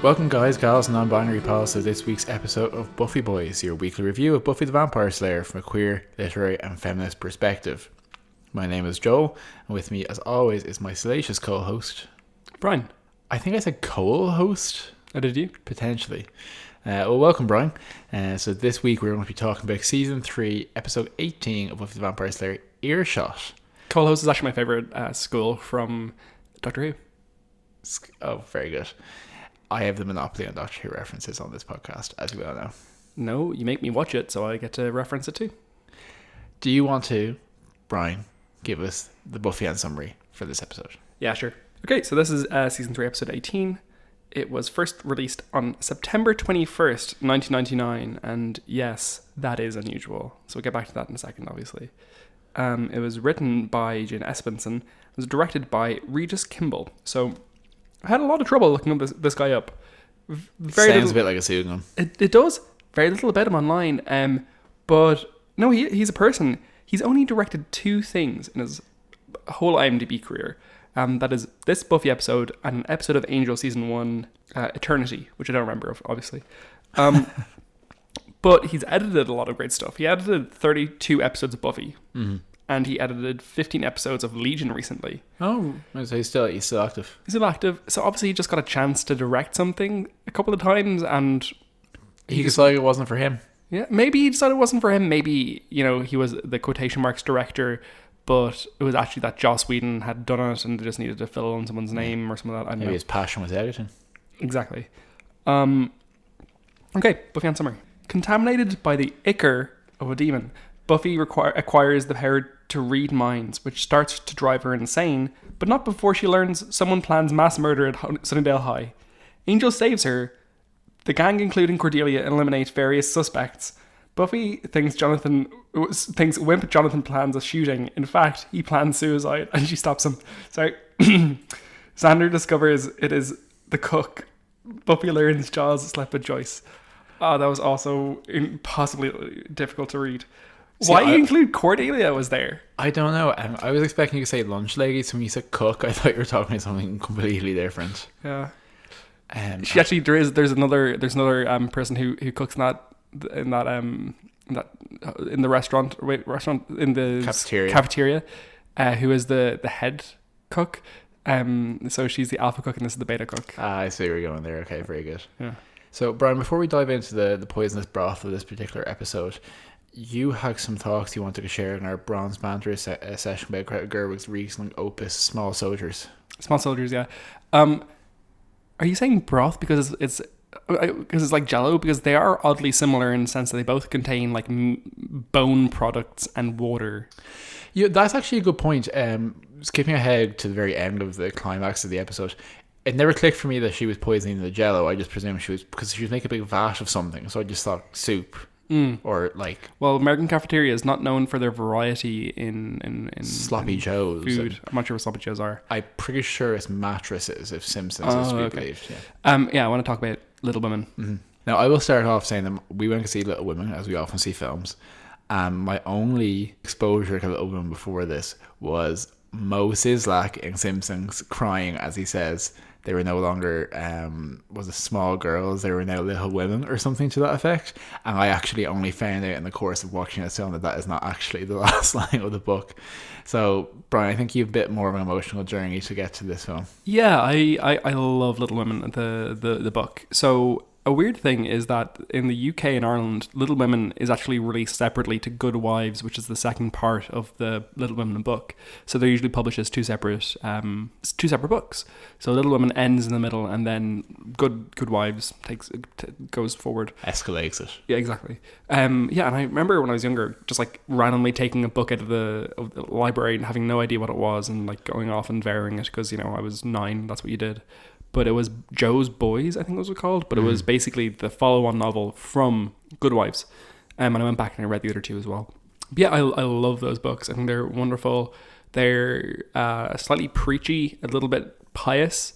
Welcome guys, gals, and non-binary pals to this week's episode of Buffy Boys, your weekly review of Buffy the Vampire Slayer from a queer, literary and feminist perspective. My name is Joel, and with me as always is my salacious co-host, Brian. I think I said co-host? Oh, did you? Potentially. Well, welcome Brian. So this week we're going to be talking about Season 3, Episode 18 of Buffy the Vampire Slayer, Earshot. Co-host is actually my favourite school from Doctor Who. Oh, very good. I have the monopoly on Doctor Who references on this podcast, as you well know. No, you make me watch it, so I get to reference it too. Do you want to, Brian, give us the Buffy and summary for this episode? Yeah, sure. Okay, so this is Season 3, Episode 18. It was first released on September 21st, 1999, and yes, that is unusual. So we'll get back to that in a second, obviously. It was written by Jane Espenson. It was directed by Regis Kimball. So I had a lot of trouble looking this guy up. Sounds a bit like a pseudonym. It does. Very little about him online. But no, he's a person. He's only directed 2 things in his whole IMDb career. That is this Buffy episode and an episode of Angel Season 1, Eternity, which I don't remember, obviously. But he's edited a lot of great stuff. He edited 32 episodes of Buffy. Mm-hmm. And he edited 15 episodes of Legion recently. Oh, so he's still active. He's still active. So obviously he just got a chance to direct something a couple of times, and he decided it wasn't for him. Yeah, maybe he decided it wasn't for him. Maybe, he was the quotation marks director, but it was actually that Joss Whedon had done it, and they just needed to fill in someone's name or something like that. Maybe his passion was editing. Exactly. Okay, Buffy on summary. Contaminated by the ichor of a demon, Buffy acquires the power to read minds, which starts to drive her insane, but not before she learns someone plans mass murder at Sunnydale High. Angel saves her. The gang, including Cordelia, eliminate various suspects. Buffy thinks Wimp Jonathan plans a shooting. In fact, he plans suicide, and she stops him. Sorry. Xander discovers it is the cook. Buffy learns Giles slept with Joyce. Oh, that was also impossibly difficult to read. Why do you include Cordelia was there? I don't know. I was expecting you to say lunch lady, so when you said cook, I thought you were talking about something completely different. Yeah. She actually there's another person who cooks in the restaurant in the cafeteria, who is the head cook. So she's the alpha cook and this is the beta cook. I see where you're going there. Okay, very good. Yeah. So Brian, before we dive into the poisonous broth of this particular episode, you had some thoughts you wanted to share in our Bronze Banter session about Greta Gerwig's recent opus, Small Soldiers. Small Soldiers, yeah. Are you saying broth because it's like Jello? Because they are oddly similar in the sense that they both contain like bone products and water. Yeah, that's actually a good point. Skipping ahead to the very end of the climax of the episode, it never clicked for me that she was poisoning the Jello. I just presumed she was, because she was making a big vat of something, so I just thought soup. Or like, well, American cafeteria is not known for their variety in sloppy joes food. I'm not sure what sloppy joes are. I'm pretty sure it's mattresses, if Simpsons is to be believed. Yeah, I want to talk about Little Women. Mm-hmm. Now I will start off saying that we went to see Little Women, as we often see films, and my only exposure to Little Women before this was Mo Sizlak in Simpsons crying as he says they were no longer small girls, they were now little women or something to that effect. And I actually only found out in the course of watching this film that is not actually the last line of the book. So Brian, I think you have a bit more of an emotional journey to get to this film. Yeah, I love Little Women, the book. So a weird thing is that in the UK and Ireland, Little Women is actually released separately to Good Wives, which is the second part of the Little Women book. So they're usually published as two separate books. So Little Women ends in the middle, and then Good Wives goes forward. Escalates it. Yeah, exactly. And I remember when I was younger, just like randomly taking a book out of the library and having no idea what it was, and like going off and devouring it because I was 9. That's what you did. But it was Joe's Boys, I think it was called. But it was basically the follow-on novel from Good Wives. And I went back and I read the other 2 as well. But yeah, I love those books. I think they're wonderful. They're slightly preachy, a little bit pious,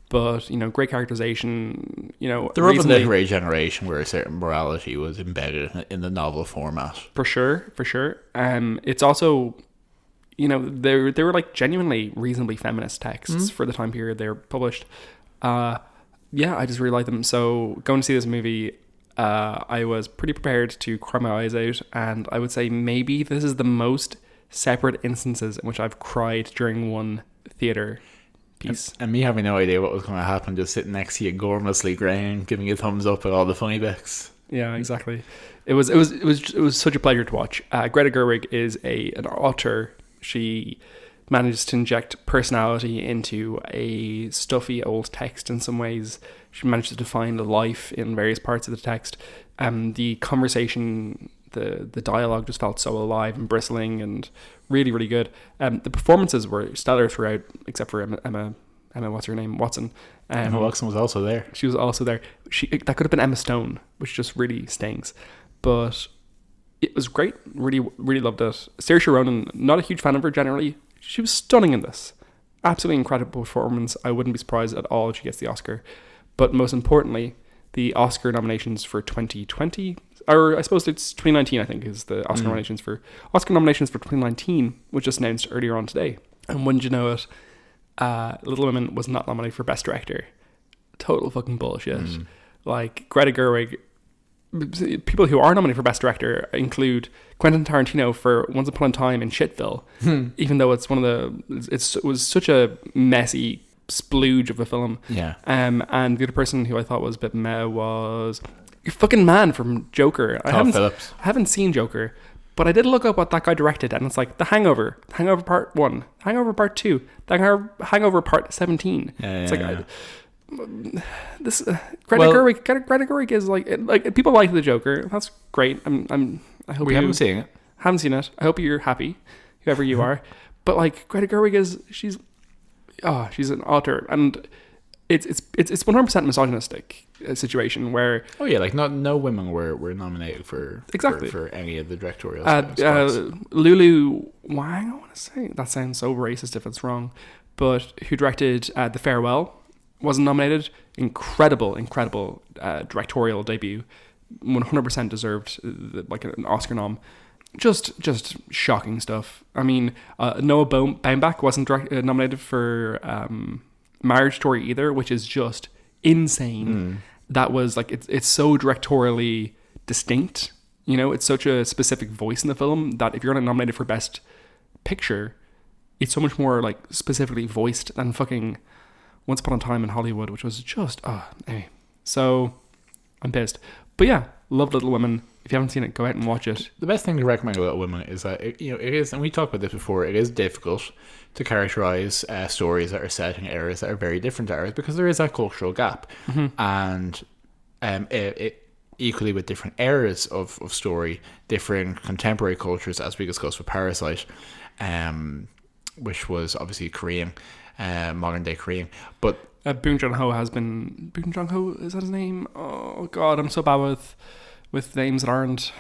but great characterization. They're of a literary generation where a certain morality was embedded in the novel format. For sure. It's also, they were like genuinely reasonably feminist texts for the time period they were published. Yeah, I just really like them. So going to see this movie, I was pretty prepared to cry my eyes out, and I would say maybe this is the most separate instances in which I've cried during one theater piece. And me having no idea what was going to happen, just sitting next to you, gormlessly greying, giving you a thumbs up at all the funny bits. Yeah, exactly. It was such a pleasure to watch. Greta Gerwig is an author. She manages to inject personality into a stuffy old text in some ways. She manages to define the life in various parts of the text. The conversation, the dialogue just felt so alive and bristling and really, really good. The performances were stellar throughout, except for Emma what's her name? Watson. Emma Watson was also there. She was also there. That could have been Emma Stone, which just really stings. But it was great. Really, really loved it. Saoirse Ronan, not a huge fan of her generally. She was stunning in this. Absolutely incredible performance. I wouldn't be surprised at all if she gets the Oscar. But most importantly, the Oscar nominations for 2020, or I suppose it's 2019, I think, is the Oscar nominations for 2019, was just announced earlier on today. And wouldn't you know it, Little Women was not nominated for Best Director. Total fucking bullshit. Like, Greta Gerwig, people who are nominated for Best Director include Quentin Tarantino for Once Upon a Time in Shitville, even though it was such a messy splooge of a film. Yeah. And the other person who I thought was a bit meh was your fucking man from Joker. Todd Phillips. I haven't seen Joker, but I did look up what that guy directed, and it's like The Hangover, Hangover Part 1, Hangover Part 2, Hangover Part 17. It's like... Greta Gerwig is like people like the Joker. That's great. I hope we haven't seen it. Haven't seen it. I hope you're happy, whoever you are. But like Greta Gerwig she's an author, and it's 100% misogynistic situation where like no women were nominated for any of the directorial spots. Lulu Wang, I want to say that sounds so racist if it's wrong, but who directed The Farewell. Wasn't nominated. Incredible directorial debut. 100% deserved like an Oscar nom. Just shocking stuff. I mean, Noah Baumbach wasn't nominated for Marriage Story either, which is just insane. That was like it's so directorially distinct. You know, it's such a specific voice in the film that if you're not nominated for Best Picture, it's so much more like specifically voiced than fucking Once Upon a Time in Hollywood, which was just, anyway. So, I'm pissed. But yeah, love Little Women. If you haven't seen it, go out and watch it. The best thing to recommend Little Women is that, it is, and we talked about this before, it is difficult to characterize stories that are set in eras that are very different to ours, because there is that cultural gap. And it equally with different eras of story, different contemporary cultures, as we discussed with Parasite, which was obviously Korean. Modern day Korean, but Bong Joon-ho is that his name? Oh god, I'm so bad with names that aren't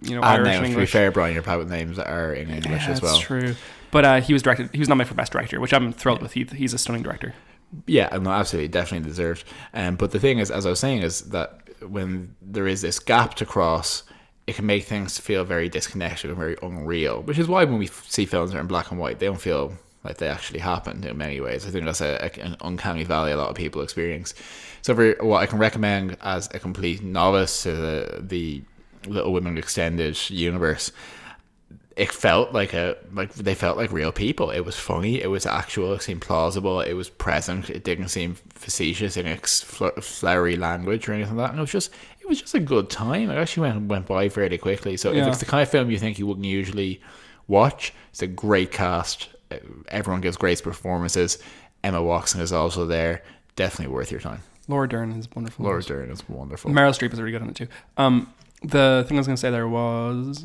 Irish and English. To be fair, Brian, you're bad with names that are in English as well. That's true. But he was nominated for Best Director, which I'm thrilled with. He's a stunning director. Yeah, no, absolutely, definitely deserved. But the thing is, as I was saying, is that when there is this gap to cross, it can make things feel very disconnected and very unreal, which is why when we see films that are in black and white, they don't feel like they actually happened in many ways. I think that's an uncanny valley a lot of people experience. So for what I can recommend as a complete novice to the Little Women extended universe, it felt they felt like real people. It was funny, it was actual, it seemed plausible, it was present, it didn't seem facetious in its flowery language or anything like that. And it was just a good time. It actually went by fairly quickly. So if it's the kind of film you think you wouldn't usually watch, it's a great cast. Everyone gives great performances. Emma Watson is also there. Definitely worth your time. Laura Dern is wonderful. Meryl Streep is really good in it too. The thing I was going to say there was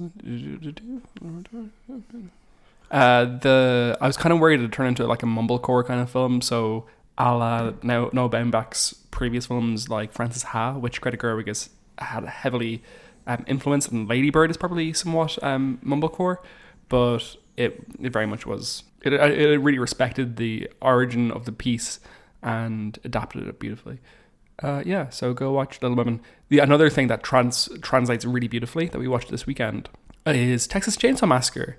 I was kind of worried it'd turn into like a mumblecore kind of film. So a la Noah Baumbach's previous films like Frances Ha, which Greta Gerwig has had heavily influenced, and Lady Bird is probably somewhat mumblecore, but it very much was. It really respected the origin of the piece and adapted it beautifully. So go watch Little Women. Another thing that translates really beautifully that we watched this weekend is Texas Chainsaw Massacre.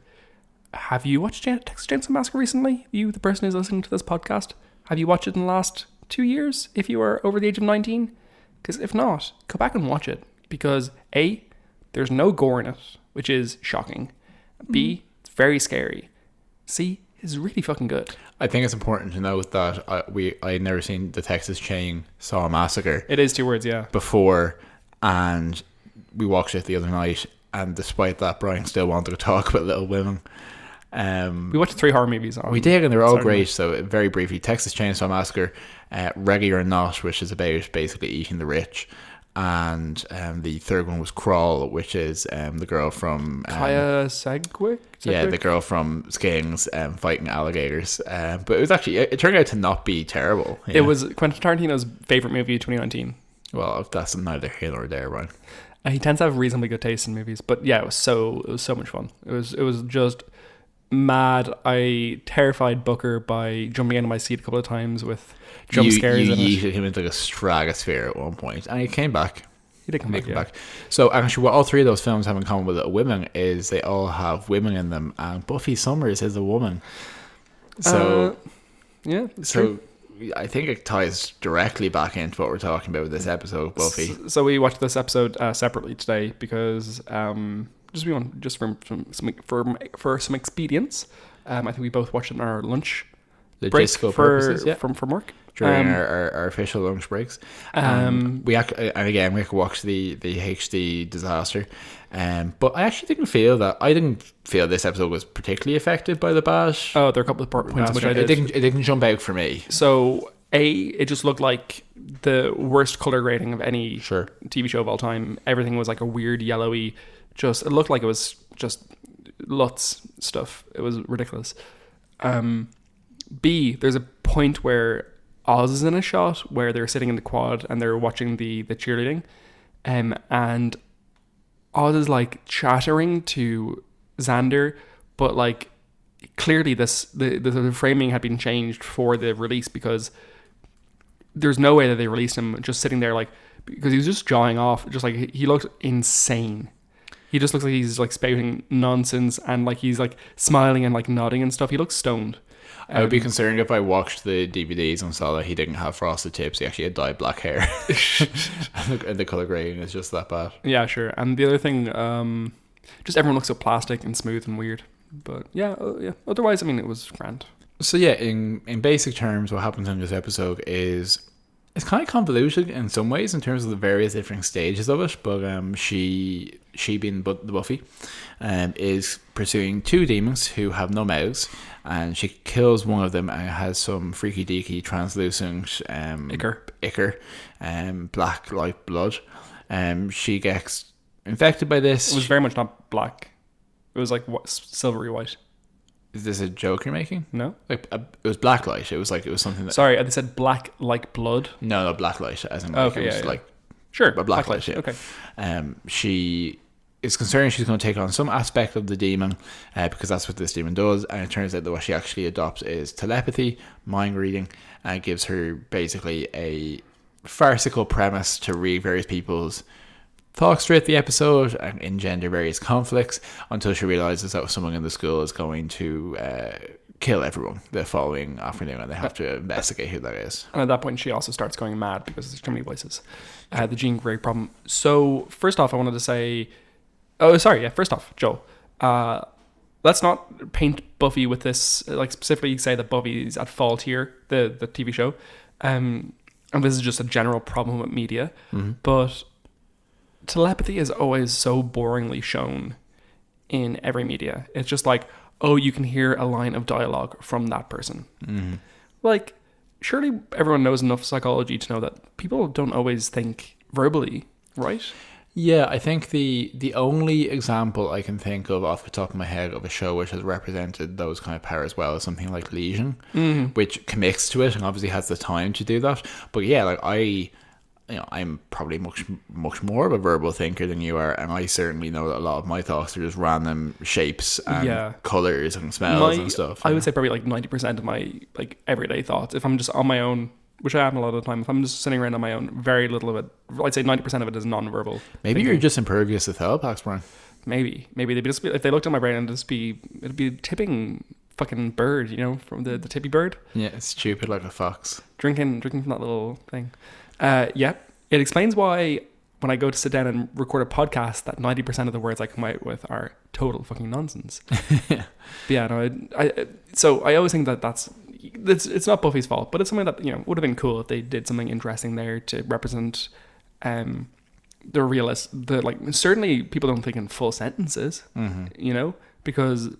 Have you watched Texas Chainsaw Massacre recently? You, the person who's listening to this podcast, have you watched it in the last 2 years if you are over the age of 19. Because if not, go back and watch it. Because A, there's no gore in it, which is shocking. B, it's very scary. C, it's really fucking good. I think it's important to note that I had never seen the Texas Chainsaw Massacre. It is 2 words, yeah. Before, and we watched it the other night, and despite that, Brian still wanted to talk about Little Women. We watched 3 horror movies. We did, and they were all great. So very briefly, Texas Chainsaw Massacre, Reggae or Not, which is about basically eating the rich. And the third one was Crawl, which is the girl from Kaya Sedgwick? Yeah, the girl from Skins fighting alligators. But it was actually, it turned out to not be terrible. Yeah. It was Quentin Tarantino's favorite movie of 2019. Well, that's neither here nor there, right? He tends to have reasonably good taste in movies, but yeah, it was so much fun. It was just mad. I terrified Booker by jumping into my seat a couple of times with jump scares. You yeeted him into like a stratosphere at one point, and he came back. He did come back. So actually, what all 3 of those films have in common with Little Women is they all have women in them, and Buffy Summers is a woman. So yeah, so true. I think it ties directly back into what we're talking about with this episode of Buffy. So we watched this episode separately today because just for some expedience. I think we both watched it on our lunch break from work during our official lunch breaks. We could watch the HD disaster. But I actually didn't feel this episode was particularly affected by the bash. Oh, there are a couple of points which I did. It didn't jump out for me. So it just looked like the worst color grading of any TV show of all time. Everything was like a weird yellowy. It looked like it was just Lutz stuff. It was ridiculous. B, there's a point where Oz is in a shot where they're sitting in the quad and they're watching the cheerleading, and Oz is like chattering to Xander, but like clearly the framing had been changed for the release because there's no way that they released him just sitting there, like, because he was just jawing off, just like he looked insane. He just looks like he's like spouting nonsense and like he's like smiling and like nodding and stuff. He looks stoned. I would be concerned if I watched the DVDs and saw that he didn't have frosted tips. He actually had dyed black hair. And the colour grading is just that bad. Yeah, sure. And the other thing, just everyone looks so plastic and smooth and weird. But yeah. Otherwise, I mean, it was grand. So yeah, in basic terms, what happens in this episode is it's kind of convoluted in some ways in terms of the various different stages of it. But she being the Buffy, is pursuing 2 demons who have no mouths, and she kills one of them and has some freaky deaky translucent ichor, black like blood. She gets infected by this. It was very much not black. It was like silvery white. Is this a joke you're making? No, like it was black light. It was something that. Sorry, they said black like blood. No, black light as in like, okay, it was like sure, but black light. Yeah. Okay. She is concerned she's going to take on some aspect of the demon, because that's what this demon does, and it turns out that what she actually adopts is telepathy, mind reading, and it gives her basically a farcical premise to read various people's thoughts throughout the episode and engender various conflicts until she realizes that someone in the school is going to kill everyone the following afternoon, and they have to investigate who that is. And at that point, she also starts going mad because there's too many voices. The Jean Grey problem. So first off, I wanted to say, first off, Joel, let's not paint Buffy with this, like specifically say that Buffy's at fault here, the TV show, and this is just a general problem with media. Mm-hmm. But telepathy is always so boringly shown in every media. It's just like, oh, you can hear a line of dialogue from that person. Mm-hmm. Like, surely everyone knows enough psychology to know that people don't always think verbally, right? Yeah, I think the only example I can think of off the top of my head of a show which has represented those kind of powers well is something like Legion, which commits to it and obviously has the time to do that. But yeah, like I'm probably much more of a verbal thinker than you are, and I certainly know that a lot of my thoughts are just random shapes and colours and smells and stuff. I would say probably like 90% of my like everyday thoughts, if I'm just on my own, which I am a lot of the time, if I'm just sitting around on my own, very little of it, I'd say 90% of it is non-verbal. Maybe you're just impervious to telepaths, Brian. Maybe they'd just be, if they looked at my brain, it'd be tipping fucking bird, you know, from the tippy bird. Yeah, it's stupid like a fox. Drinking from that little thing. Yeah, it explains why when I go to sit down and record a podcast that 90% of the words I come out with are total fucking nonsense. Yeah. But yeah, no, so I always think it's not Buffy's fault, but it's something that, you know, would have been cool if they did something interesting there to represent certainly people don't think in full sentences, you know, because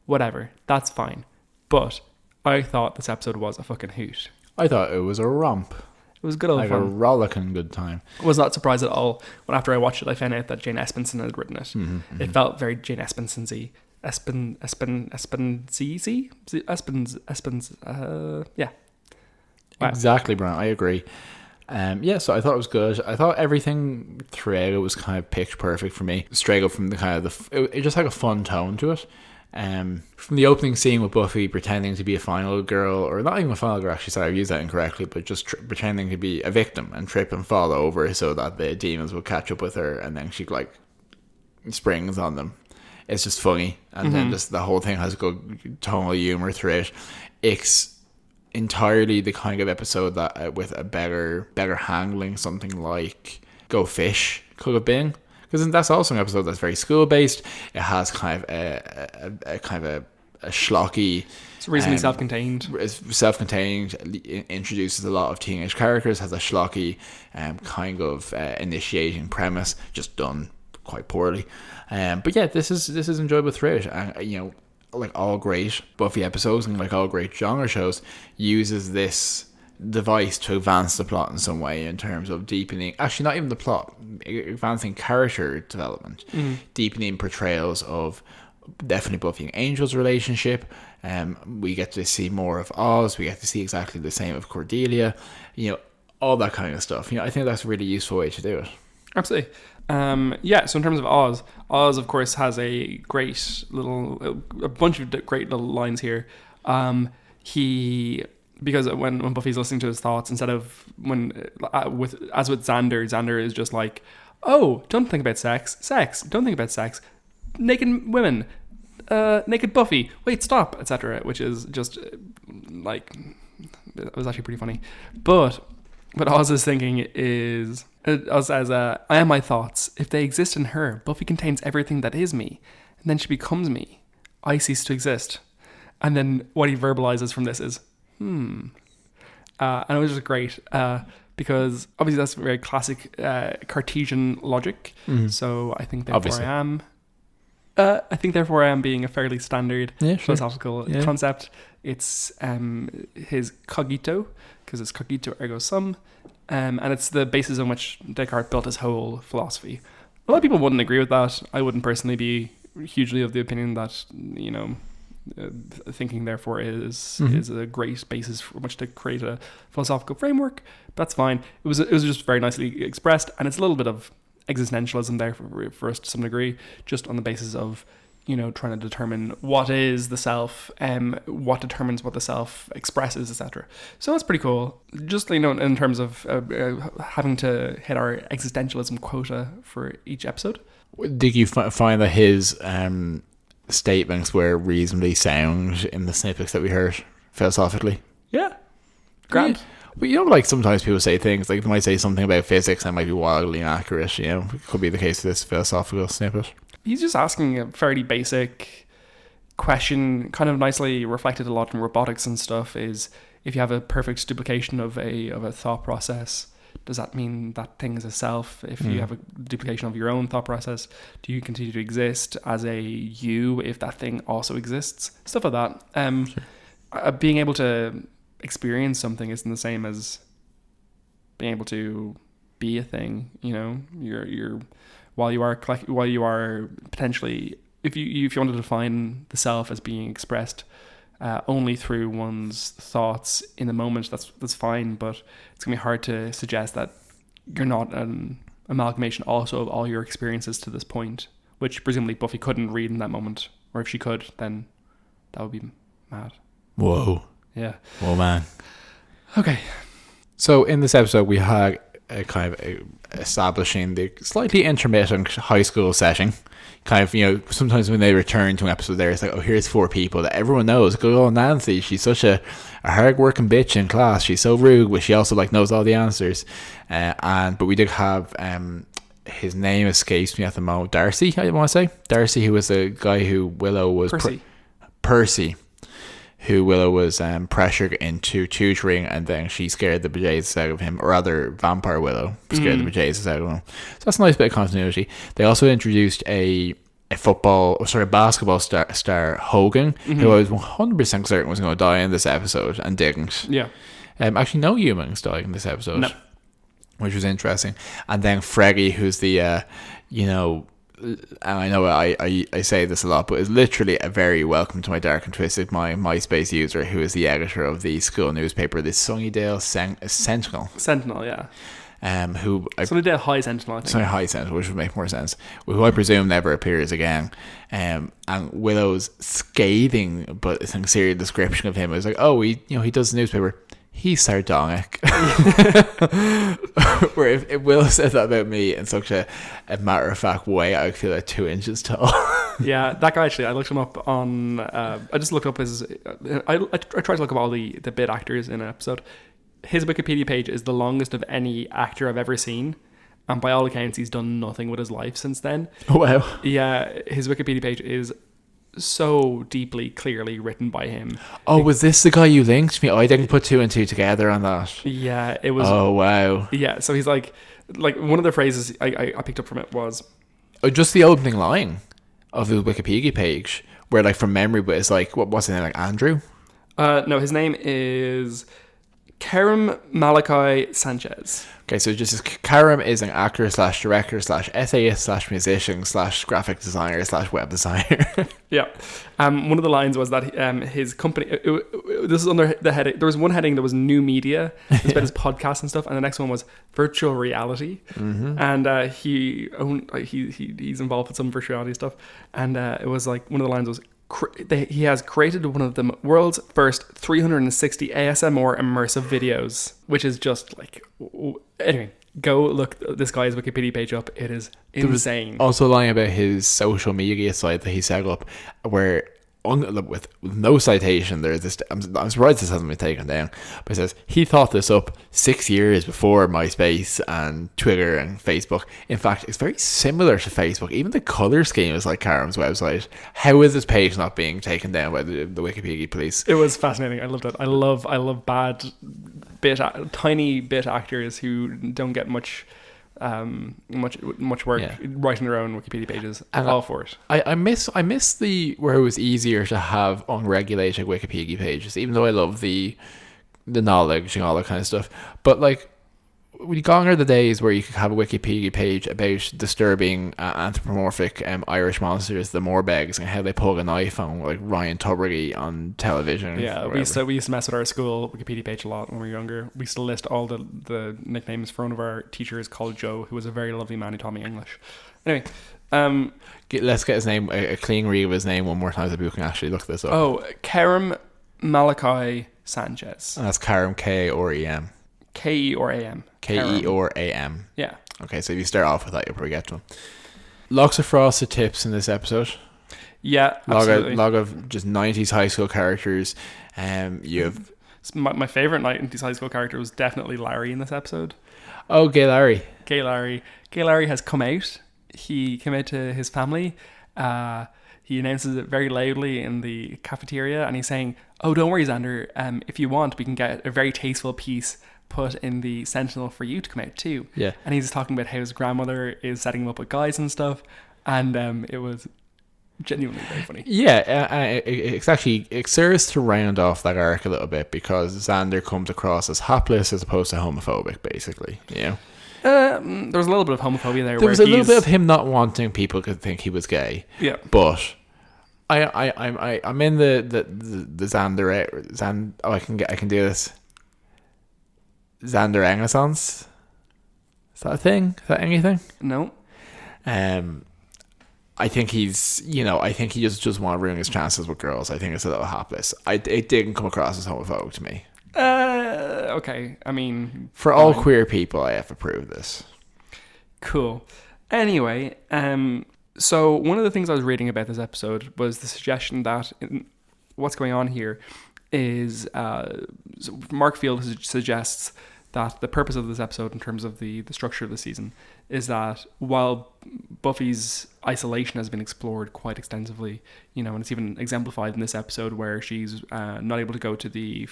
whatever, that's fine. But I thought this episode was a fucking hoot. I thought it was a romp. It was good old like fun. a rollicking good time. I was not surprised at all when after I watched it I found out that Jane Espenson had written it. It felt very Jane Espenson-y. Yeah. Wow. Exactly, Brian. I agree. So I thought it was good. I thought everything throughout it was kind of pitch perfect for me. Straight up from the kind of it just had a fun tone to it. From the opening scene with Buffy pretending to be a final girl, or not even a final girl, actually, sorry, I used that incorrectly, but just pretending to be a victim and trip and fall over so that the demons will catch up with her, and then she like springs on them. It's just funny, and then just the whole thing has good tonal humor through it. It's entirely the kind of episode that with a better handling, something like Go Fish could have been. Because that's also an episode that's very school based. It has kind of a schlocky. It's reasonably self-contained. It's self-contained. Introduces a lot of teenage characters. Has a schlocky kind of initiating premise, just done quite poorly. But yeah, this is enjoyable throughout. And you know, like all great Buffy episodes and like all great genre shows, uses this device to advance the plot in some way in terms of deepening, actually not even the plot, advancing character development, deepening portrayals of definitely Buffy and Angel's relationship. We get to see more of Oz, we get to see exactly the same of Cordelia, you know, all that kind of stuff. You know, I think that's a really useful way to do it. Absolutely. So in terms of Oz of course has a bunch of great little lines here. Because when Buffy's listening to his thoughts, instead of with Xander is just like, oh, don't think about sex, don't think about sex, naked women, naked Buffy, wait, stop, etc. Which is just like, it was actually pretty funny. But Oz's thinking is, Oz says, I am my thoughts. If they exist in her, Buffy contains everything that is me, and then she becomes me. I cease to exist. And then what he verbalizes from this is, and it was just great because obviously that's very classic Cartesian logic. So I think therefore I am being a fairly standard philosophical concept. It's his cogito, because it's cogito ergo sum, and it's the basis on which Descartes built his whole philosophy. A lot of people wouldn't agree with that. I wouldn't personally be hugely of the opinion that, you know, thinking therefore is a great basis from which to create a philosophical framework. That's fine. It was just very nicely expressed, and it's a little bit of existentialism there for us to some degree, just on the basis of, you know, trying to determine what is the self, what determines what the self expresses, etc. So that's pretty cool. Just, you know, in terms of having to hit our existentialism quota for each episode. Did you find that his statements were reasonably sound in the snippets that we heard philosophically? Yeah. Grand. But you know, like sometimes people say things, like they might say something about physics that might be wildly inaccurate, you know. It could be the case of this philosophical snippet. He's just asking a fairly basic question, kind of nicely reflected a lot in robotics and stuff, is if you have a perfect duplication of a thought process, does that mean that thing is a self? If you have a duplication of your own thought process, do you continue to exist as a you if that thing also exists? Stuff like that. Sure. Being able to experience something isn't the same as being able to be a thing. You know, you're while you are potentially, if you want to define the self as being expressed only through one's thoughts in the moment, that's fine, but it's gonna be hard to suggest that you're not an amalgamation also of all your experiences to this point, which presumably Buffy couldn't read in that moment, or if she could, then that would be mad. Whoa. Yeah. Whoa, man. Okay. So in this episode we had kind of establishing the slightly intermittent high school setting. Kind of, sometimes when they return to an episode there, it's like, oh, here's 4 people that everyone knows. Go on, Nancy. She's such a hard-working bitch in class. She's so rude, but she also knows all the answers. But we did have his name escapes me at the moment. Darcy, I want to say Darcy, who was the guy who Willow was Percy. Who Willow was pressured into tutoring, and then she scared the bejesus out of him, or rather, Vampire Willow scared the bejesus out of him. So that's a nice bit of continuity. They also introduced a basketball star Hogan, who I was 100% certain was going to die in this episode, and didn't. Yeah. Actually, no humans died in this episode, no. Which was interesting. And then Freggy, who's the, and I know I say this a lot, but is literally a very welcome to my dark and twisted my MySpace user, who is the editor of the school newspaper, the Sunnydale Sentinel. Sentinel, yeah. Sunnydale High Sentinel, I think. Sorry, High Sentinel, which would make more sense. Who I presume never appears again. And Willow's scathing but sincere description of him is like, oh, he does the newspaper. He's sardonic. Where if Will said that about me in such a matter-of-fact way, I would feel like 2 inches tall. Yeah, that guy, actually, I looked him up on... I just looked up his... I tried to look up all the bit actors in an episode. His Wikipedia page is the longest of any actor I've ever seen. And by all accounts, he's done nothing with his life since then. Oh, wow. Yeah, his Wikipedia page is so deeply, clearly written by him. Oh, was this the guy you linked me? Oh, I didn't put 2 and 2 together on that. Yeah, it was. Oh, wow. Yeah, so he's like one of the phrases I picked up from it was, just the opening line of the Wikipedia page, where from memory, but it's what's his name, Andrew? No, his name is Karim Malachi Sanchez. Okay, so just Karim is an actor / director / essayist / musician / graphic designer / web designer. Yeah. One of the lines was that his company, this is under the heading, there was one heading that was new media, it's about his podcast and stuff, and the next one was virtual reality. Mm-hmm. And he's involved with some virtual reality stuff, and it was one of the lines was, he has created one of the world's first 360 ASMR immersive videos, which is just anyway, go look this guy's Wikipedia page up. It is insane. Also lying about his social media site that he set up, where with no citation, there's this. I'm surprised this hasn't been taken down, but it says he thought this up 6 years before MySpace and Twitter and Facebook. In fact, it's very similar to Facebook. Even the color scheme is like Karim's website. How is this page not being taken down by the Wikipedia police? It was fascinating. I loved it. I love bad tiny bit actors who don't get much work writing their own Wikipedia pages. And all for it. I miss where it was easier to have unregulated Wikipedia pages, even though I love the knowledge and all that kind of stuff. But we gone are the days where you could have a Wikipedia page about disturbing anthropomorphic Irish monsters, the Morbegs, and how they pull a knife on Ryan Tubridy on television. Yeah, we used to mess with our school Wikipedia page a lot when we were younger. We used to list all the nicknames for one of our teachers called Joe, who was a very lovely man who taught me English. Anyway, let's get his name, a clean read of his name one more time so people can actually look this up. Oh, Karim Malachi Sanchez. And that's Karim, K-or-E-M. K-E-or-A-M. K-E-or-A-M. Yeah. Okay, so if you start off with that, you'll probably get to them. Lots of frosted tips in this episode. Yeah, absolutely. Log of just 90s high school characters. You have... My favourite 90s high school character was definitely Larry in this episode. Oh, Gay Larry. Gay Larry has come out. He came out to his family. He announces it very loudly in the cafeteria, and he's saying, "Oh, don't worry, Xander. If you want, we can get a very tasteful piece put in the Sentinel for you to come out too." Yeah. And he's talking about how his grandmother is setting him up with guys and stuff, and it was genuinely very funny. Yeah, it serves to round off that arc a little bit, because Xander comes across as hapless as opposed to homophobic, basically. Yeah. There was a little bit of homophobia there. There was a little bit of him not wanting people to think he was gay. Yeah. But I'm in the Xander. Oh, I can do this. Xander Renaissance. Is that a thing? Is that anything? No. I think he's, I think he just want to ruin his chances with girls. I think it's a little hapless. It didn't come across as homophobic to me. Okay. I mean, For all queer people, I have approved this. Cool. Anyway, so one of the things I was reading about this episode was the suggestion that what's going on here is Mark Field suggests that the purpose of this episode, in terms of the structure of the season, is that while Buffy's isolation has been explored quite extensively, and it's even exemplified in this episode where she's not able to go to the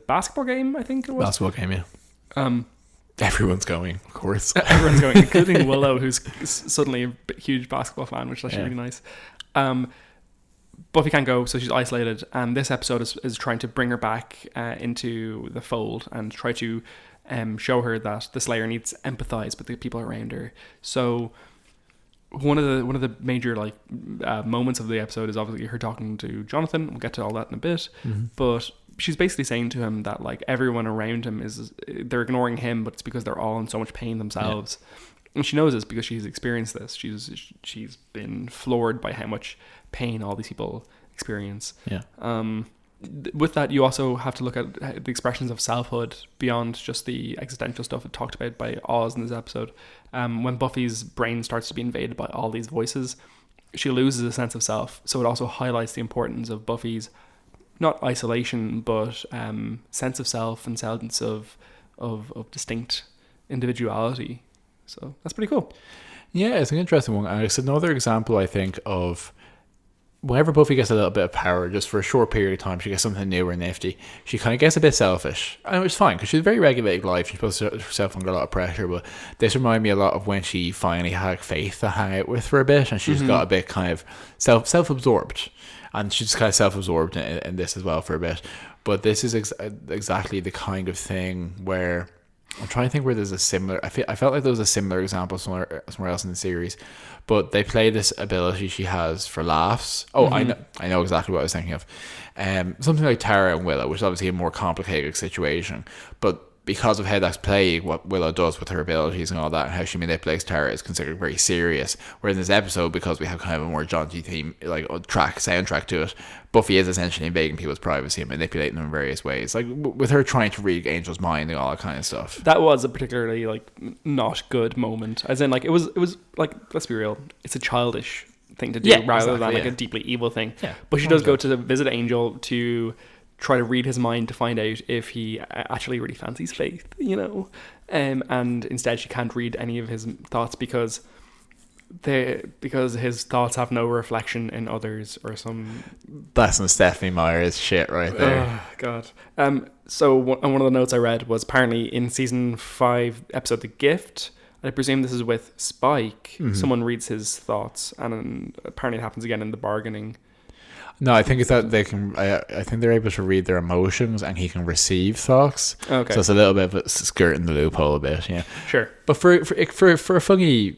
basketball game, I think it was. Basketball game, yeah. Everyone's going, of course. Everyone's going, including Willow, who's suddenly a huge basketball fan, which is actually really nice. Buffy can't go, so she's isolated, and this episode is trying to bring her back into the fold and try to show her that the Slayer needs to empathize with the people around her. So one of the major moments of the episode is obviously her talking to Jonathan. We'll get to all that in a bit, but she's basically saying to him that everyone around him they're ignoring him, but it's because they're all in so much pain themselves. And she knows this because she's experienced this. She's been floored by how much pain all these people experience. Yeah. With that, you also have to look at the expressions of selfhood beyond just the existential stuff talked about by Oz in this episode. When Buffy's brain starts to be invaded by all these voices, she loses a sense of self. So it also highlights the importance of Buffy's not isolation, but sense of self and sense of distinct individuality. So that's pretty cool. Yeah, it's an interesting one. And it's another example, I think, of whenever Buffy gets a little bit of power, just for a short period of time, she gets something new or nifty, she kind of gets a bit selfish. And it's fine, because she's a very regulated life. She puts herself under a lot of pressure. But this reminds me a lot of when she finally had Faith to hang out with for a bit, and she's got a bit kind of self-absorbed. And she's kind of self-absorbed in this as well for a bit. But this is exactly the kind of thing where... I'm trying to think where there's a similar... I felt like there was a similar example somewhere else in the series. But they play this ability she has for laughs. Oh, I know exactly what I was thinking of. Something like Tara and Willow, which is obviously a more complicated situation. But because of how that's played, what Willow does with her abilities and all that, and how she manipulates Tara is considered very serious. Whereas in this episode, because we have kind of a more jaunty theme, soundtrack to it, Buffy is essentially invading people's privacy and manipulating them in various ways. With her trying to read Angel's mind and all that kind of stuff. That was a particularly not good moment. As in, it was let's be real, it's a childish thing to do rather than a deeply evil thing. Yeah. But she does go to visit Angel to try to read his mind to find out if he actually really fancies Faith, and instead she can't read any of his thoughts because his thoughts have no reflection in others or some... That's some Stephanie Meyer's shit right there. Oh, God. So one of the notes I read was apparently in season 5 episode The Gift, I presume this is with Spike, someone reads his thoughts, and apparently it happens again in the bargaining. No, I think it's that they can. I think they're able to read their emotions, and he can receive thoughts. Okay, so it's a little bit of a skirting the loophole a bit, yeah. Sure, but for a funny,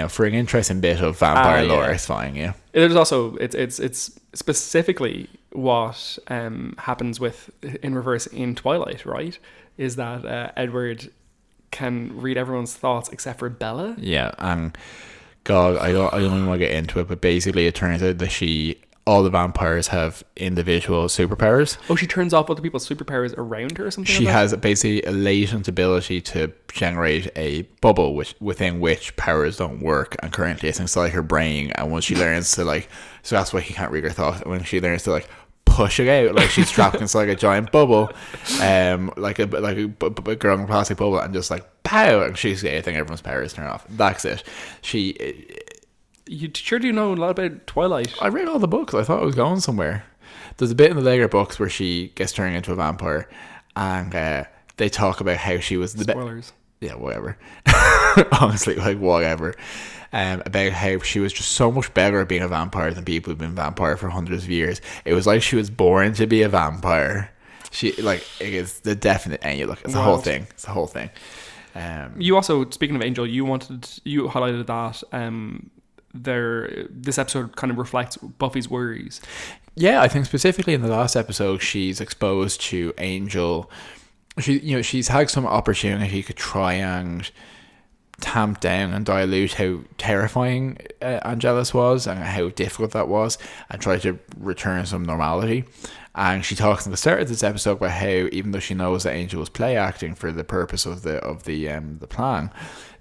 for an interesting bit of vampire lore, it's fine. Yeah, there's also it's specifically what happens in reverse in Twilight, right? Is that Edward can read everyone's thoughts except for Bella? Yeah, and God, I don't even want to get into it, but basically it turns out that all the vampires have individual superpowers. Oh, she turns off other people's superpowers around her or something? She has basically a latent ability to generate a bubble within which powers don't work, and currently it's inside her brain. And once she learns to so that's why he can't read her thoughts. When she learns to push it out, she's trapped inside a giant bubble, like a girl in a plastic bubble, and just pow, and she's anything. Everyone's powers turn off. That's it. You sure do know a lot about Twilight. I read all the books. I thought it was going somewhere. There's a bit in the later books where she gets turned into a vampire, and they talk about how she was the spoilers. Yeah, whatever. Honestly, whatever. About how she was just so much better at being a vampire than people who've been vampire for hundreds of years. It was like she was born to be a vampire. She it is the definite. And you look, it's the whole thing. It's the whole thing. You also, speaking of Angel, you highlighted that. This episode kind of reflects Buffy's worries. Yeah, I think specifically in the last episode, she's exposed to Angel. She's had some opportunity to try and tamp down and dilute how terrifying Angelus was and how difficult that was, and try to return some normality. And she talks in the start of this episode about how, even though she knows that Angel was play acting for the purpose of the plan,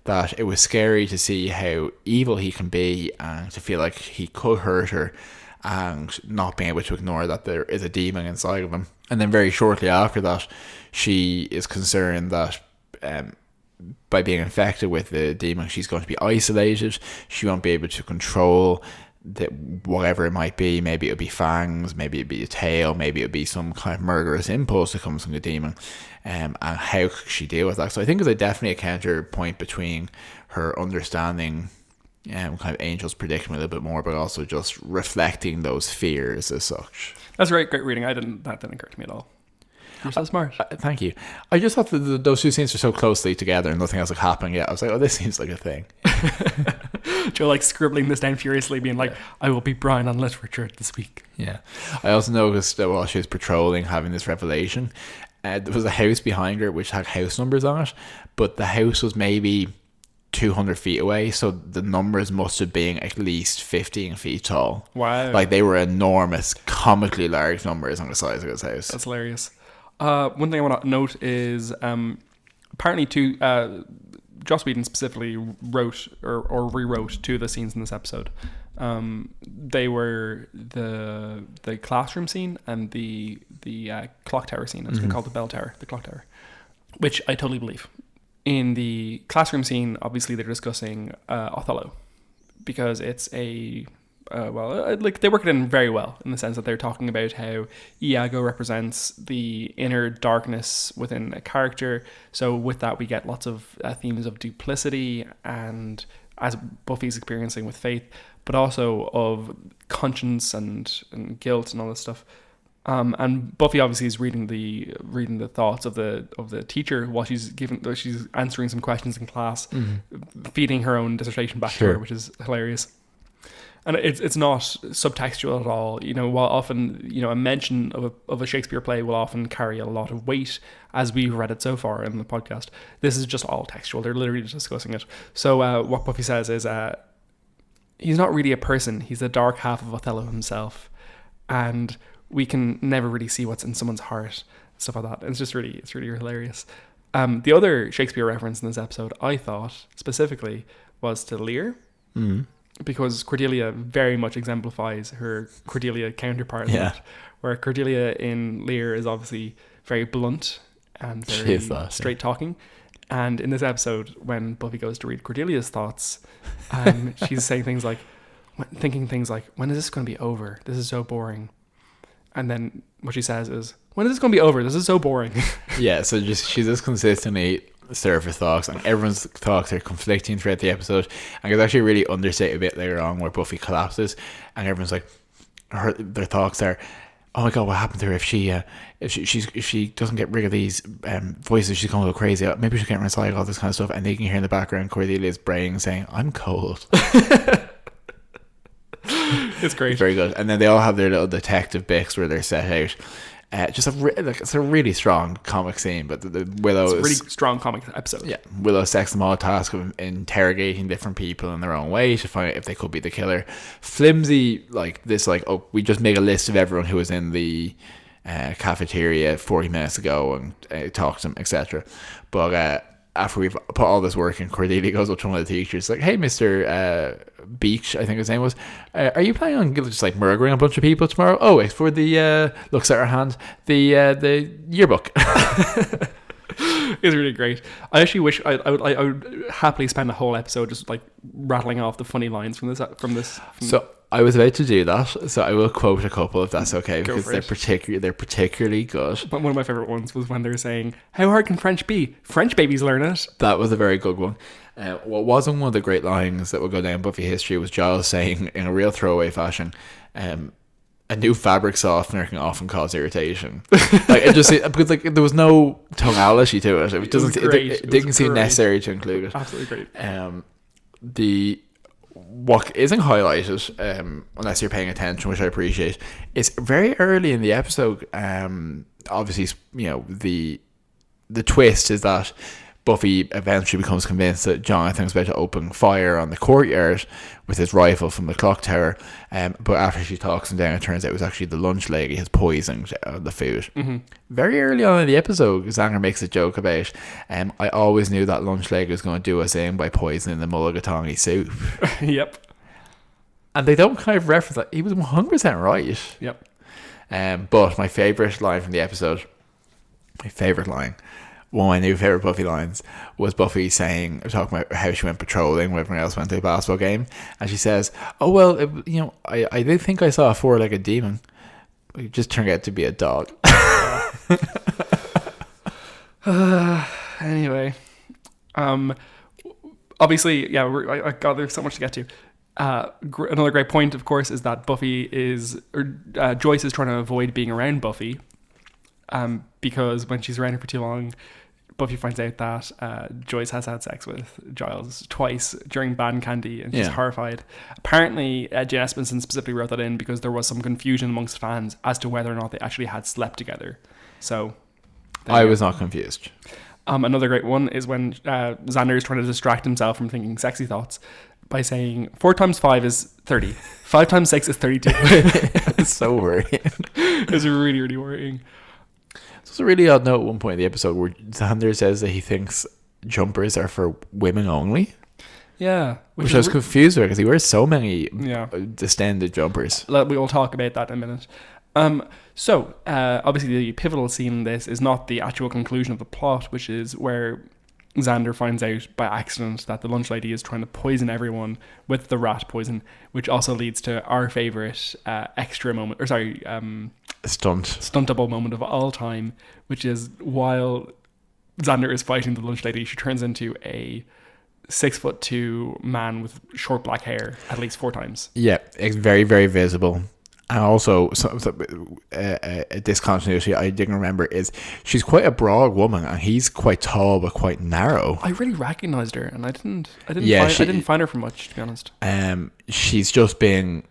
that it was scary to see how evil he can be and to feel like he could hurt her, and not being able to ignore that there is a demon inside of him. And then very shortly after that, she is concerned that by being infected with the demon, she's going to be isolated. She won't be able to control whatever it might be. Maybe it'll be fangs, maybe it'll be a tail, maybe it'll be some kind of murderous impulse that comes from the demon. And how could she deal with that? So I think there's definitely a counterpoint between her understanding kind of Angel's predicament a little bit more, but also just reflecting those fears as such. That's great reading. That didn't occur to me at all. You're so smart. Thank you. I just thought that those two scenes are so closely together and nothing else like happening yet. I was like, oh, this seems like a thing. Joe like scribbling this down furiously, being like, I will be Brian on literature this week. Yeah. I also noticed that while she was patrolling, having this revelation, there was a house behind her which had house numbers on it, but the house was maybe 200 feet away, so the numbers must have been at least 15 feet tall. Wow. Like, they were enormous, comically large numbers on the size of his house. That's hilarious. One thing I want to note is apparently Joss Whedon specifically wrote or rewrote two of the scenes in this episode. They were the classroom scene and the clock tower scene. It's been called the bell tower, the clock tower, which I totally believe. In the classroom scene, obviously they're discussing Othello, because it's a like they work it in very well, in the sense that they're talking about how Iago represents the inner darkness within a character. So with that, we get lots of themes of duplicity, and as Buffy's experiencing with Faith, but also of conscience and guilt and all this stuff. And Buffy obviously is reading the thoughts of the teacher while she's answering some questions in class, feeding her own dissertation back to her, which is hilarious. And it's not subtextual at all. While often, a mention of a Shakespeare play will often carry a lot of weight, as we've read it so far in the podcast, this is just all textual. They're literally just discussing it. So what Buffy says is, he's not really a person. He's the dark half of Othello himself. And we can never really see what's in someone's heart, stuff like that. And it's really hilarious. The other Shakespeare reference in this episode, I thought, specifically, was to Lear. Mm. Because Cordelia very much exemplifies her Cordelia counterpart. Yeah. Where Cordelia in Lear is obviously very blunt and very straight talking. And in this episode, when Buffy goes to read Cordelia's thoughts, she's saying things like, thinking things like, when is this going to be over? This is so boring. And then what she says is, when is this going to be over? This is so boring. Yeah, so she's just consistently surface thoughts, and everyone's thoughts are conflicting throughout the episode. And it's actually really understated a bit later on where Buffy collapses, and everyone's like, their thoughts are, oh my god, what happened to her? If she doesn't get rid of these voices, she's going to go crazy. Maybe she'll get inside, all this kind of stuff. And they can hear in the background Cordelia's brain saying, I'm cold. It's great. Very good. And then they all have their little detective bits where they're set out. It's a really strong comic scene, but Willow it's a really strong comic episode. Yeah, Willow sets them all a task of interrogating different people in their own way to find out if they could be the killer. Flimsy, we just make a list of everyone who was in the cafeteria 40 minutes ago and talk to them, etc. But after we've put all this work in, Cordelia goes up to one of the teachers, like, hey, Mr. Beach, I think his name was, are you planning on just like murdering a bunch of people tomorrow? Oh, it's for the looks at her hand, the yearbook. It's really great. I actually wish I would happily spend a whole episode just like rattling off the funny lines from this. So I was about to do that, so I will quote a couple if that's okay, because they're particularly good. But one of my favorite ones was when they're saying, "How hard can French be? French babies learn it." That was a very good one. What wasn't one of the great lines that will go down Buffy history was Giles saying in a real throwaway fashion, a new fabric softener can often cause irritation. Because there was no tonality to it. It didn't seem necessary to include it. Absolutely great. What isn't highlighted, unless you're paying attention, which I appreciate, is very early in the episode. Obviously, the twist is that Buffy eventually becomes convinced that Jonathan's about to open fire on the courtyard with his rifle from the clock tower. But after she talks him down, it turns out it was actually the lunch lady has poisoned the food. Very early on in the episode, Xander makes a joke about, I always knew that lunch lady was going to do us in by poisoning the mulligatawny soup. Yep. And they don't kind of reference that. He was 100% right. Yep. But my favourite line from the episode, one of my new favourite Buffy lines, was Buffy talking about how she went patrolling when everyone else went to a basketball game, and she says, "Oh well, I did think I saw a four-legged demon. It just turned out to be a dog." Anyway, obviously, yeah, God, there's so much to get to. Another great point, of course, is that Joyce is trying to avoid being around Buffy, because when she's around her for too long, Buffy finds out that Joyce has had sex with Giles twice during Band Candy, and she's horrified. Apparently, Jane Espenson specifically wrote that in because there was some confusion amongst fans as to whether or not they actually had slept together. So, I was not confused. Another great one is when Xander is trying to distract himself from thinking sexy thoughts by saying 4 times 5 is 30. 5 times 6 is 32. It's so worrying. It's really, really worrying. So it's a really odd note at one point in the episode where Xander says that he thinks jumpers are for women only. Yeah. Which I was confused with because he wears so many distended jumpers. We will talk about that in a minute. So, obviously the pivotal scene in this is not the actual conclusion of the plot, which is where Xander finds out by accident that the lunch lady is trying to poison everyone with the rat poison, which also leads to our favourite stuntable moment of all time, which is while Xander is fighting the lunch lady, she turns into a 6'2" man with short black hair at least 4 times. Yeah, it's very, very visible. And also, a discontinuity I didn't remember is she's quite a broad woman, and he's quite tall but quite narrow. I really recognised her, and I didn't find her for much, to be honest. She's just been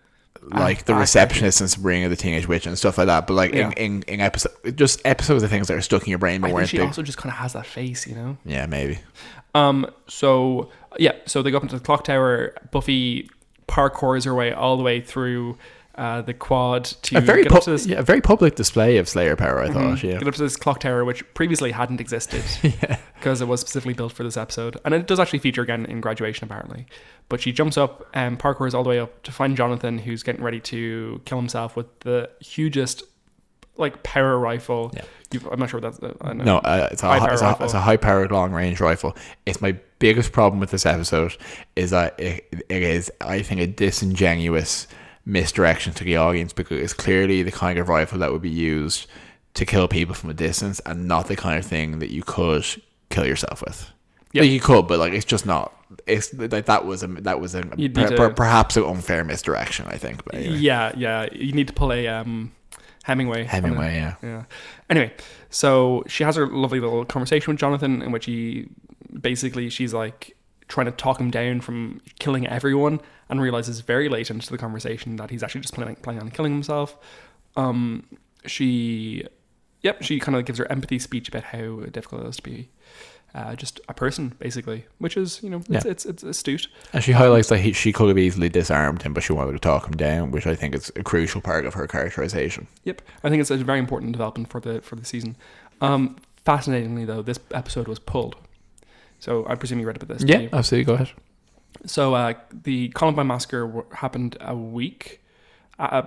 like the receptionist in Sabrina the Teenage Witch and stuff like that. But like in episodes of things that are stuck in your brain. But I think she also just kind of has that face, you know. Yeah, maybe. So they go up into the clock tower. Buffy parkours her way all the way through the quad to a very public display of Slayer power, I thought. Get up to this clock tower, which previously hadn't existed because it was specifically built for this episode, and it does actually feature again in Graduation apparently. But she jumps up and parkours all the way up to find Jonathan, who's getting ready to kill himself with the hugest power rifle. I'm not sure what that's. It's a high-powered long-range rifle. It's my biggest problem with this episode is that it is, I think, a disingenuous misdirection to the audience, because it's clearly the kind of rifle that would be used to kill people from a distance, and not the kind of thing that you could kill yourself with. Yeah, you could, but it's just not. It's like that was perhaps an unfair misdirection, I think. But anyway. Yeah. You need to pull a Hemingway. Yeah. Anyway, so she has her lovely little conversation with Jonathan, in which she's like trying to talk him down from killing everyone, and realizes very late into the conversation that he's actually just planning on killing himself. She kind of gives her empathy speech about how difficult it is to be just a person, basically, which is, it's astute. And she highlights that she could have easily disarmed him, but she wanted to talk him down, which I think is a crucial part of her characterization. Yep, I think it's a very important development for the season. Fascinatingly, though, this episode was pulled. So I presume you read about this. Yeah, absolutely. Go ahead. So the Columbine Massacre happened a week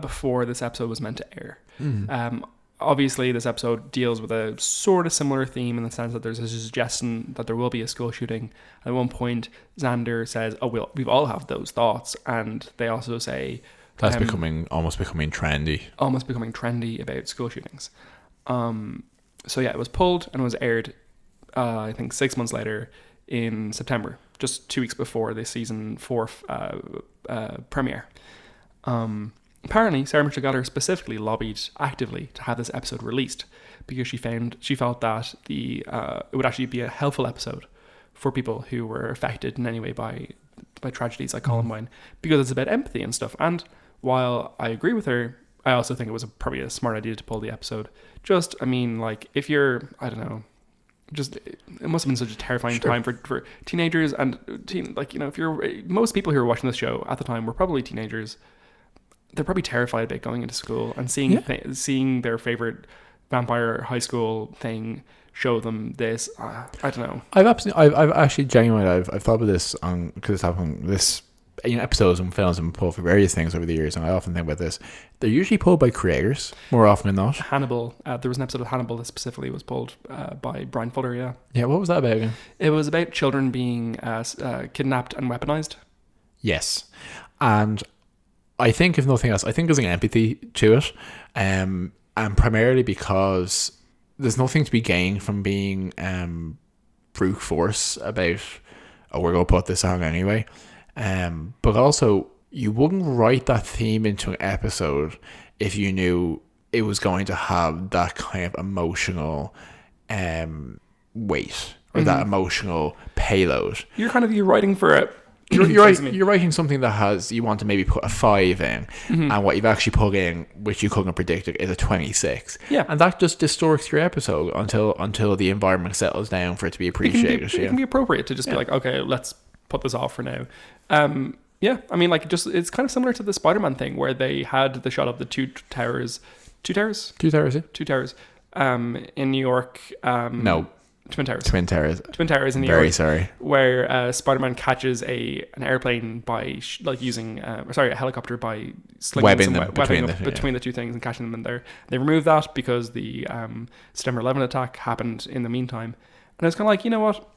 before this episode was meant to air. Obviously, this episode deals with a sort of similar theme in the sense that there's a suggestion that there will be a school shooting. At one point, Xander says, "Oh, we've all have those thoughts," and they also say that's almost becoming trendy about school shootings. So yeah, it was pulled and it was aired. I think 6 months later in September, just 2 weeks before the season 4 premiere. Apparently, Sarah Michelle Gellar specifically lobbied actively to have this episode released because she felt that it would actually be a helpful episode for people who were affected in any way by tragedies like Columbine, because it's about empathy and stuff. And while I agree with her, I also think it was probably a smart idea to pull the episode. If you're, I don't know, just it must have been such a terrifying time for teenagers and if most people who were watching this show at the time were probably teenagers. They're probably terrified about going into school and seeing their favorite vampire high school thing show them this. I don't know. I've actually genuinely I've thought about this because it's happened this episodes and films and pulled for various things over the years, and I often think about this. They're usually pulled by creators more often than not. Hannibal, there was an episode of Hannibal that specifically was pulled by Brian Fuller. Yeah, what was that about again? It was about children being kidnapped and weaponized. Yes, and I think if nothing else, I think there's an empathy to it, and primarily because there's nothing to be gained from being brute force about, oh, we're going to put this on anyway. But also, you wouldn't write that theme into an episode if you knew it was going to have that kind of emotional weight or that emotional payload. You're writing for it. You're writing something that has, you want to maybe put a 5 in, and what you've actually put in, which you couldn't have predicted, is a 26. Yeah, and that just distorts your episode until the environment settles down for it to be appreciated. It can be appropriate to just be like, okay, let's put this off for now. It's kind of similar to the Spider-Man thing where they had the shot of the two towers in New York. No. Twin Towers in New York. Very sorry. Where Spider-Man catches an airplane by using a helicopter by webbing between the two things and catching them in there. They removed that because the September 11 attack happened in the meantime, and it's kind of like, you know what,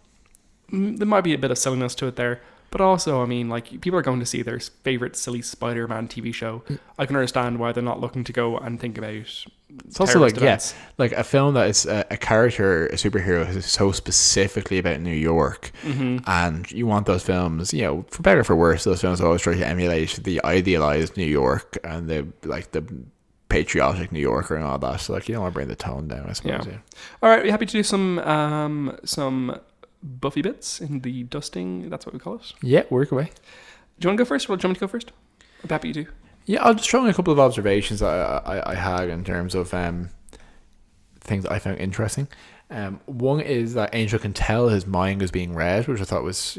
there might be a bit of silliness to it there. But also, people are going to see their favorite silly Spider-Man TV show. I can understand why they're not looking to go and think about. It's also like a film that is a superhero is so specifically about New York, and you want those films, for better or for worse, those films always try to emulate the idealized New York and the patriotic New Yorker and all that. So you don't want to bring the tone down, I suppose. Yeah. All right, are you happy to do some Buffy Bits in the dusting? That's what we call it. Yeah, work away. Do you want to go first? Well, do you want me to go first? I'm happy you do. Yeah, I'll just throw in a couple of observations I had in terms of things I found interesting. One is that Angel can tell his mind is being read, which I thought was,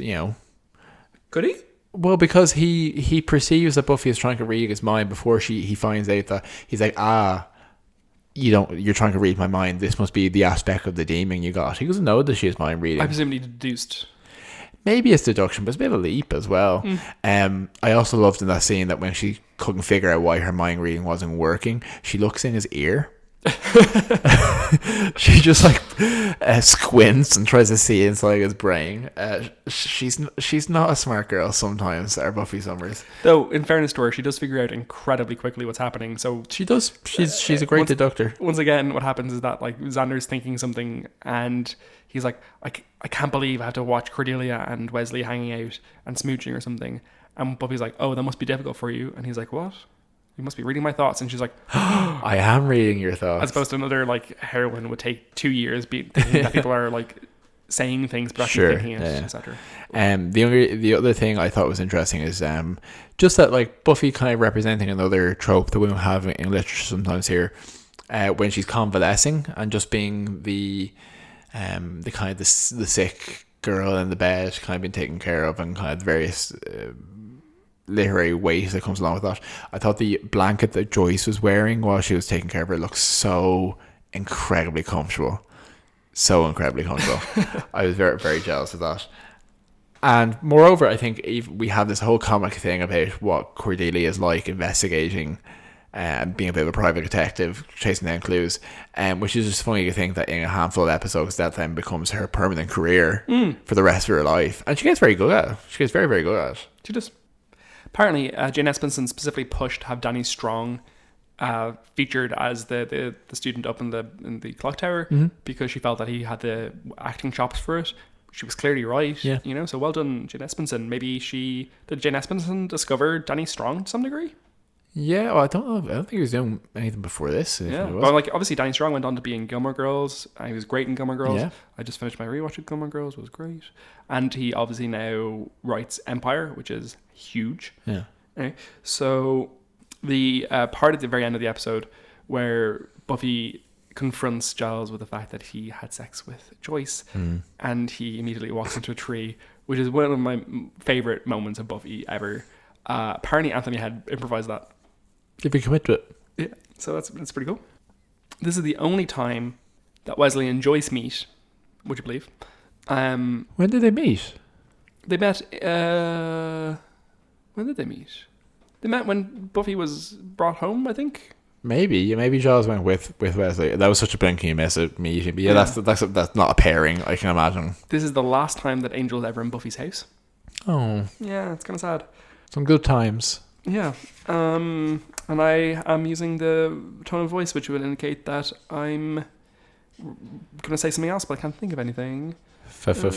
Could he? Well, because he perceives that Buffy is trying to read his mind before he finds out that he's like, you're trying to read my mind. This must be the aspect of the demon you got. He doesn't know that she is mind reading. I presume he deduced. Maybe it's deduction, but it's a bit of a leap as well. I also loved in that scene that when she couldn't figure out why her mind reading wasn't working, she looks in his ear. She just squints and tries to see inside his brain. She's not a smart girl sometimes, our Buffy Summers. Though in fairness to her, she does figure out incredibly quickly what's happening. So she does. She's a great deductor. Once again, what happens is that Xander's thinking something and he's like, I can't believe I have to watch Cordelia and Wesley hanging out and smooching or something. And Buffy's like, oh, that must be difficult for you. And he's like, what? You must be reading my thoughts. And she's like, I am reading your thoughts. As opposed to another heroine would take 2 years thinking that people are saying things but actually thinking it, etc. The other thing I thought was interesting is just that Buffy kind of representing another trope that we don't have in literature sometimes here, when she's convalescing and just being the kind of the sick girl in the bed, kind of being taken care of, and kind of the various literary weight that comes along with that. I thought the blanket that Joyce was wearing while she was taking care of her looked so incredibly comfortable. I was very, very jealous of that. And moreover, I think we have this whole comic thing about what Cordelia is like investigating and being a bit of a private detective, chasing down clues, which is just funny to think that in a handful of episodes that then becomes her permanent career for the rest of her life. And she gets very good at it. She gets very, very good at it. She does. Apparently, Jane Espenson specifically pushed to have Danny Strong featured as the student up in the clock tower because she felt that he had the acting chops for it. She was clearly right, so well done, Jane Espenson. Maybe did Jane Espenson discover Danny Strong to some degree? Yeah, well, I don't know. I don't think he was doing anything before this. Yeah, well, obviously Danny Strong went on to be in Gilmore Girls. He was great in Gilmore Girls. Yeah. I just finished my rewatch of Gilmore Girls. It was great. And he obviously now writes Empire, which is huge. Yeah. Anyway, so the part at the very end of the episode where Buffy confronts Giles with the fact that he had sex with Joyce, and he immediately walks into a tree, which is one of my favorite moments of Buffy ever. Apparently Anthony had improvised that. If we commit to it. Yeah, so that's pretty cool. This is the only time that Wesley and Joyce meet, would you believe? When did they meet? They met, when did they meet? They met when Buffy was brought home, I think. Maybe Giles went with Wesley. That was such a blink and you miss it meeting. But yeah, that's not a pairing, I can imagine. This is the last time that Angel's ever in Buffy's house. Oh. Yeah, it's kind of sad. Some good times. Yeah. And I am using the tone of voice which would indicate that I'm going to say something else, but I can't think of anything. Fashion?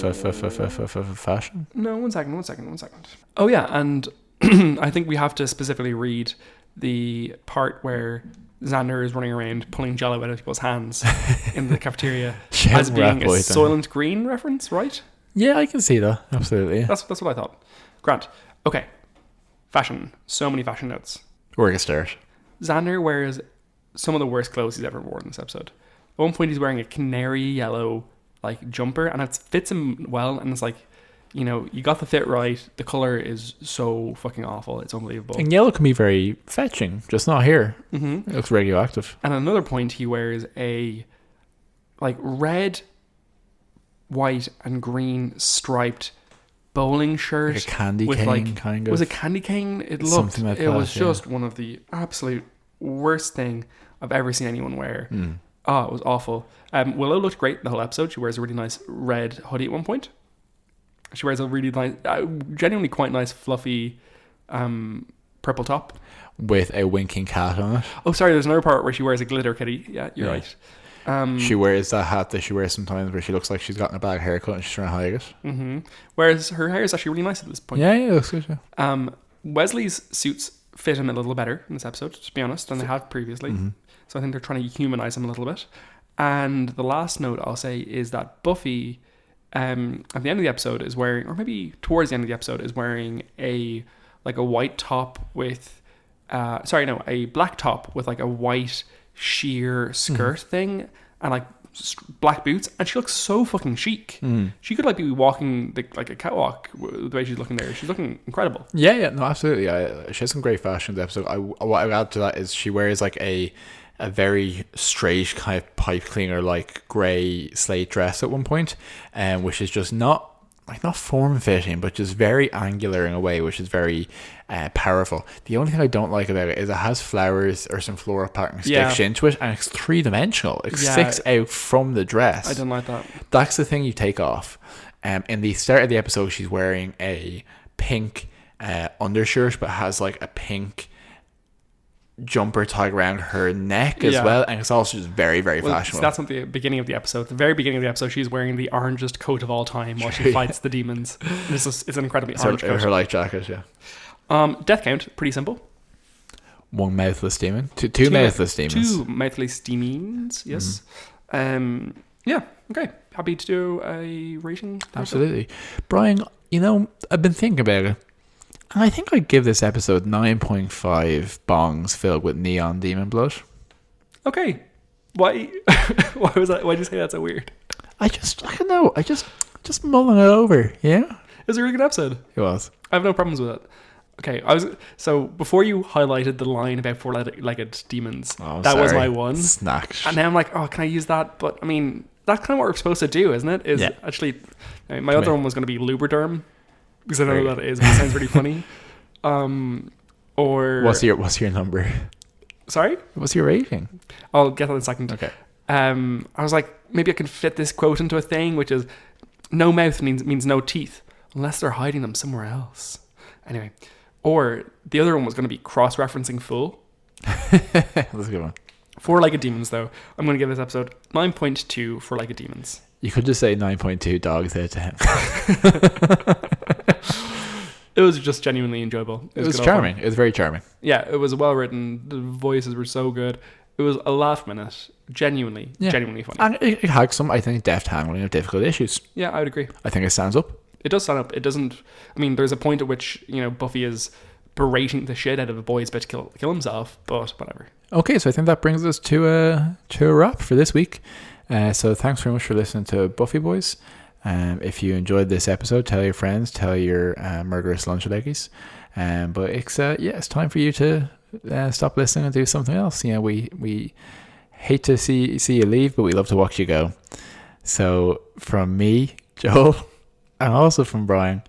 No, one second. Oh yeah, and I think we have to specifically read the part where Xander is running around pulling Jello out of people's hands in the cafeteria as being a Soylent Green reference, right? Yeah, I can see that. Absolutely. That's what I thought. Grant. Okay. Fashion. So many fashion notes. We're going to start. Xander wears some of the worst clothes he's ever worn in this episode. At one point he's wearing a canary yellow like jumper and it fits him well, and it's like, you know, you got the fit right. The color is so fucking awful. It's unbelievable. And yellow can be very fetching, just not here. Mm-hmm. It looks radioactive. And at another point he wears a like red, white and green striped bowling shirt, like a candy with cane, like, kind of. Was it candy cane? It looked something like it that, was just one of the absolute worst thing I've ever seen anyone wear. Oh, it was awful. Willow looked great the whole episode. She wears a really nice red hoodie at one point. She wears a really nice, genuinely quite nice fluffy purple top with a winking cat on it. Oh, sorry, there's another part where she wears a glitter kitty. Yeah, you're right. She wears that hat that she wears sometimes where she looks like she's gotten a bad haircut and she's trying to hide it. Mm-hmm. Whereas her hair is actually really nice at this point. Yeah, it looks good. Yeah. Wesley's suits fit him a little better in this episode, to be honest, than they had previously. Mm-hmm. So I think they're trying to humanize him a little bit. And the last note I'll say is that Buffy, at the end of the episode, is wearing, or maybe towards the end of the episode, is wearing a white top with, a black top with like a white sheer skirt thing and like black boots, and she looks so fucking chic. She could like be walking like a catwalk the way she's looking there. She's looking incredible. Yeah, no, absolutely. She has some great fashion in the episode. What I would add to that is she wears like a very straight kind of pipe cleaner like grey slate dress at one point, which is just not form fitting, but just very angular in a way, which is very powerful. The only thing I don't like about it is it has flowers or some floral pattern stitched into it, and it's 3-dimensional. It sticks out from the dress. I don't like that. That's the thing you take off. In the start of the episode, she's wearing a pink undershirt, but has like a pink jumper tied around her neck as well, and it's also just very, very fashionable. So that's at the beginning of the episode. At the very beginning of the episode, she's wearing the orangest coat of all time while she fights the demons. It's an incredibly orange coat. Her light jacket, yeah. Death count, pretty simple. One mouthless demon. Two mouthless demons. Two mouthless demons, yes. Yeah, okay. Happy to do a rating. Absolutely. Brian, I've been thinking about it. And I think I'd give this episode 9.5 bongs filled with neon demon blood. Okay. Why was that? Why'd you say that's so weird? I don't know. I just mulling it over. Yeah. It was a really good episode. It was. I have no problems with it. Okay. So before you highlighted the line about four-legged demons, that was my one. Snatch. And now I'm like, can I use that? But I mean, that's kind of what we're supposed to do, isn't it? Actually, my other one was going to be Lubriderm. Because I don't know what that is, but it sounds really funny. Or what's your number? Sorry? What's your rating? I'll get that in a second. Okay. I was like, maybe I can fit this quote into a thing, which is, no mouth means no teeth, unless they're hiding them somewhere else. Anyway. Or the other one was going to be cross-referencing full. That's a good one. Four-legged demons, though. I'm going to give this episode 9.2 four-legged demons. You could just say 9.2 dogs out to 10. It was just genuinely enjoyable. It was charming. It was very charming. Yeah, it was well written. The voices were so good. It was a laugh minute. Genuinely funny. And it had some, I think, deft handling of difficult issues. Yeah, I would agree. I think it stands up. It does stand up. It doesn't. I mean, there's a point at which Buffy is berating the shit out of a boy's about to kill himself, but whatever. Okay, so I think that brings us to a wrap for this week. So thanks very much for listening to Buffy Boys. If you enjoyed this episode, tell your friends, tell your murderous lunch ladies. But it's time for you to stop listening and do something else. You know, we hate to see you leave, but we love to watch you go. So from me, Joel, and also from Brian,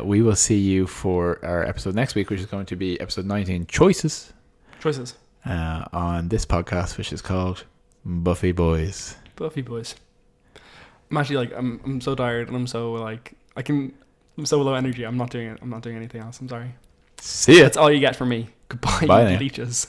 we will see you for our episode next week, which is going to be episode 19, Choices. On this podcast, which is called Buffy Boys. Buffy Boys. I'm actually like I'm so tired, and I'm so like I'm so low energy. I'm not doing anything else. I'm sorry. See ya. That's all you get from me. Goodbye, Bye you now. leeches.